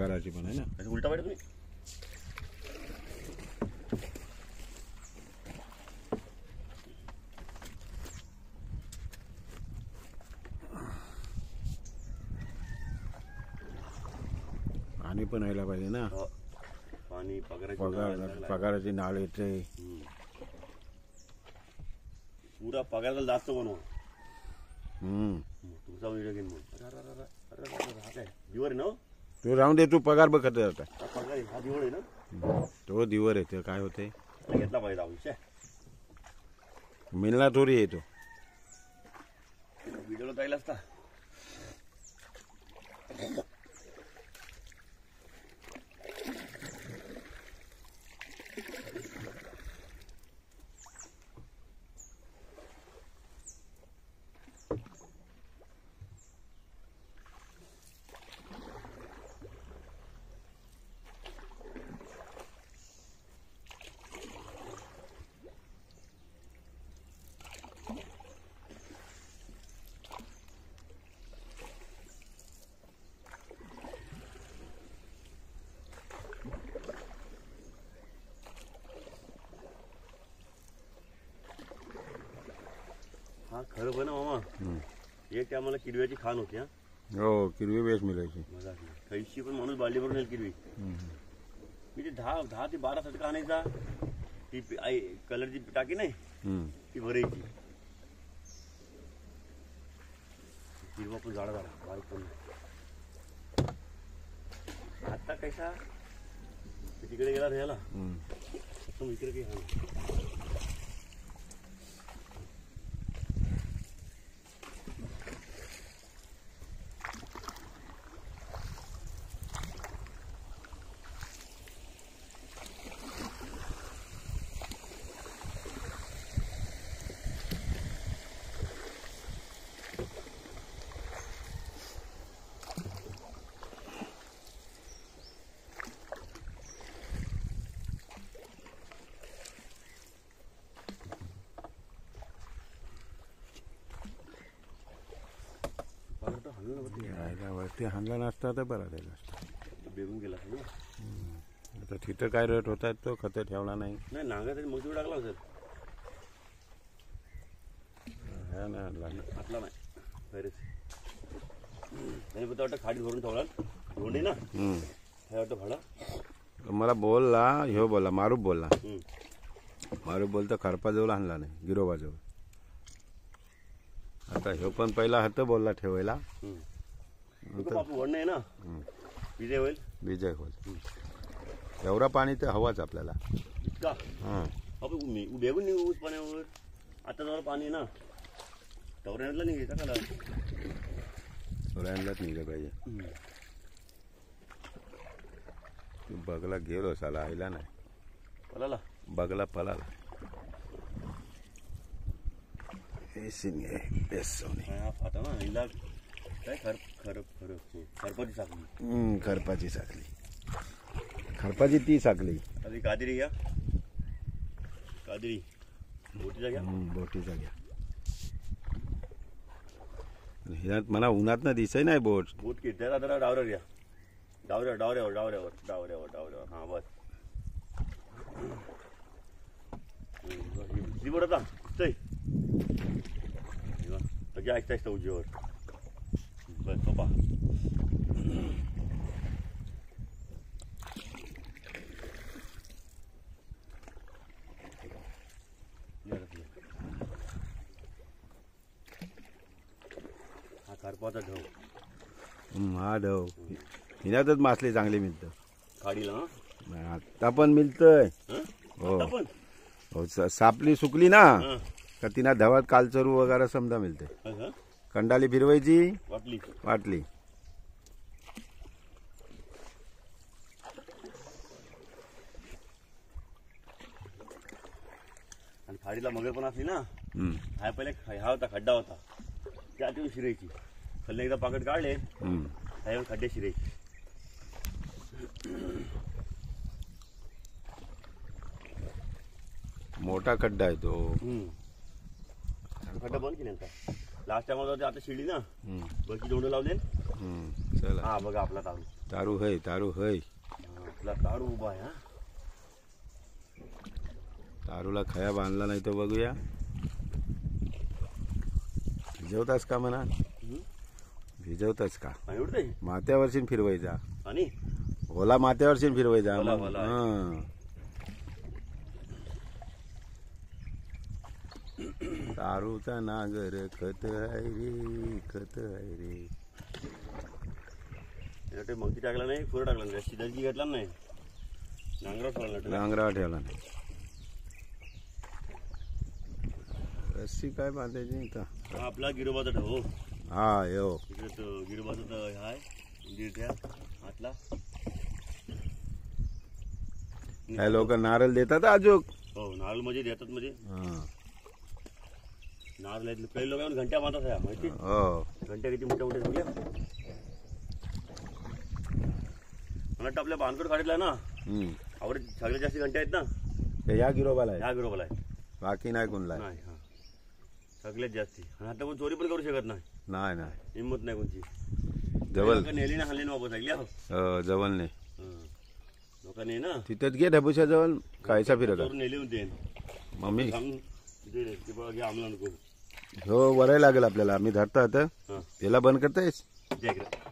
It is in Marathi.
पगाराची पण आहे ना. उलटा पाहिजे तुम्ही. पाणी पण यायला पाहिजे ना. पाणी पगाराची नाळ येते. पुरा पगार जास्त बनवा. तुमचा व्हिडिओ गेम दिवर ना. तू राहून दे, तू पगार बघत आता. पगार हा दिवळ आहे ना. तो दिवर येतो काय होते घेतला पाहिजे आयुष्य मिळणार थोडी येतो. व्हिडिओला जायला असता. हा खरं पण मामा. एक आम्हाला किडव्याची खाण होती. हा हो, किरवी वेच मिळायची. मजा कैशी पण माणूस बालडी भरून येईल किरवी. मी ते 10 ते 12 सटका आणायचा. ती कलरची टाकी नाही ती भरायची. हिरवा पण झाडा झाला बारीक पण. आता कैसा तिकडे गेला राहायला. इकडे काही हा वरती हाणला नसता तर बरा झाला असता. बेगून गेला ना. आता तिथं काय रेट होता तो खत ठेवला नाही. नाही नांगा तरी मजूर टाकला सर. आटला नाही बरेच. त्याने पण वाटतं खाडी भरून ठेवला धोंडी ना. काय वाटतं भाडा मला बोलला ह्यो बोलला मारूप बोलला. मारूप बोलता खरपाजवळ आणला नाही गिरोबाजवळ. आता ह्यो पण पहिला हात बोलला ठेवायला. वड नाही ना. विजय होईल. विजय होईल. एवढा पाणी तर हवाच आपल्याला. इतका बेगून निघू ऊस पाण्यावर. आता जवळ पाणी ना टवऱ्याला निघायचा का टवऱ्यालाच निघलं पाहिजे. बगला गेलो साला आईला नाही. पलाला बगला पलाला. फाटा ना हिला काय खरपाची साखली. खरपाची साखली. खरपाची ती साखली. आधी कादिरी घ्या. कादिरी बोटीचा घ्या. बोटीचा घ्या. ह्यात मला उन्हात ना दिसाय नाही बोट. बोट किती जरा डावऱ्यावर घ्या. डावऱ्यावर हा बस. ही बोट आता ऐकता ऐकता उजीवर बस पप्पा. हा करपाचा ढव. हा ढव हिनातच मासले चांगले मिळतं. खाडीला आता पण मिळतंय. हो सापली सुकली ना का तिना धवात कालचरू वगैरे समजा मिळते. कंडाली फिरवायची वाटली. आणि खाडीला मगर पण असली ना. हा पहिले हा होता खड्डा होता त्या आधी शिरायची. खाल्ले एकदा पाकट काढले खड्डे शिरायची. मोठा खड्डा आहे तो. खड्डा बंद केला. लास्ट टाइम होता आता शिडी ना हम्म, बरची दोंड लावले चला हा बघा आपला तारू तारू है तारू है हा, आपला तारू उभा आहे हा तारूला खया बांधला नाही तर बघूया भिजवतास का म्हणा हम्म. भिजवतास का पाणी उडतंय माथ्यावरशी फिरवायचा आणि ओला माथ्यावरशी फिरवायचा ओला, मग, ओला. हं. तारूचा नागर खत आहे रे खत आहे रे त्याच्यात मगती टाकला नाही फुर टाकला नाही शिदाची घेतला नाही नांगरा सोडला नाही. नांगरा ठेवला नाही रस्सी काय बांधायची इथं हा आपला गिरोबाचा ढो हा यो इकडे तो गिरोबाचा तर हे आहे दीड हातला काय लोक नारळ देतात अजूक हो नारळ म्हणजे देतात म्हणजे हं. नारळ आहेत. काही लोक घंट्या बांधतात आहे माहिती हो घंट्या किती मोठ्या मोठ्या झाल्या मला वाटतं आपल्या बांधकड काढला ना हम्म. आवडे सगळ्यात जास्त घंट्या आहेत ना ते या गिरोबाला आहे ह्या गिरोबाला आहे बाकी नाही कोणला आहे. नाही हा सगळ्यात जास्ती आणि आता कोण चोरी पण करू शकत नाही नाही नाही हिंमत नाही कोणची जवळ लोकं नेली ना हल्ली ना वापस ऐकल्या जवळ नाही लोकांनी ना तिथेच घे ढबूच्या जवळ कायचा फिरत चोरून नेली होते मम्मी सांग दे ते बघा घ्या आम्हाला नको हो वराय लागेल आपल्याला आम्ही धरतो आता हा याला बंद करतायस द्या इकडे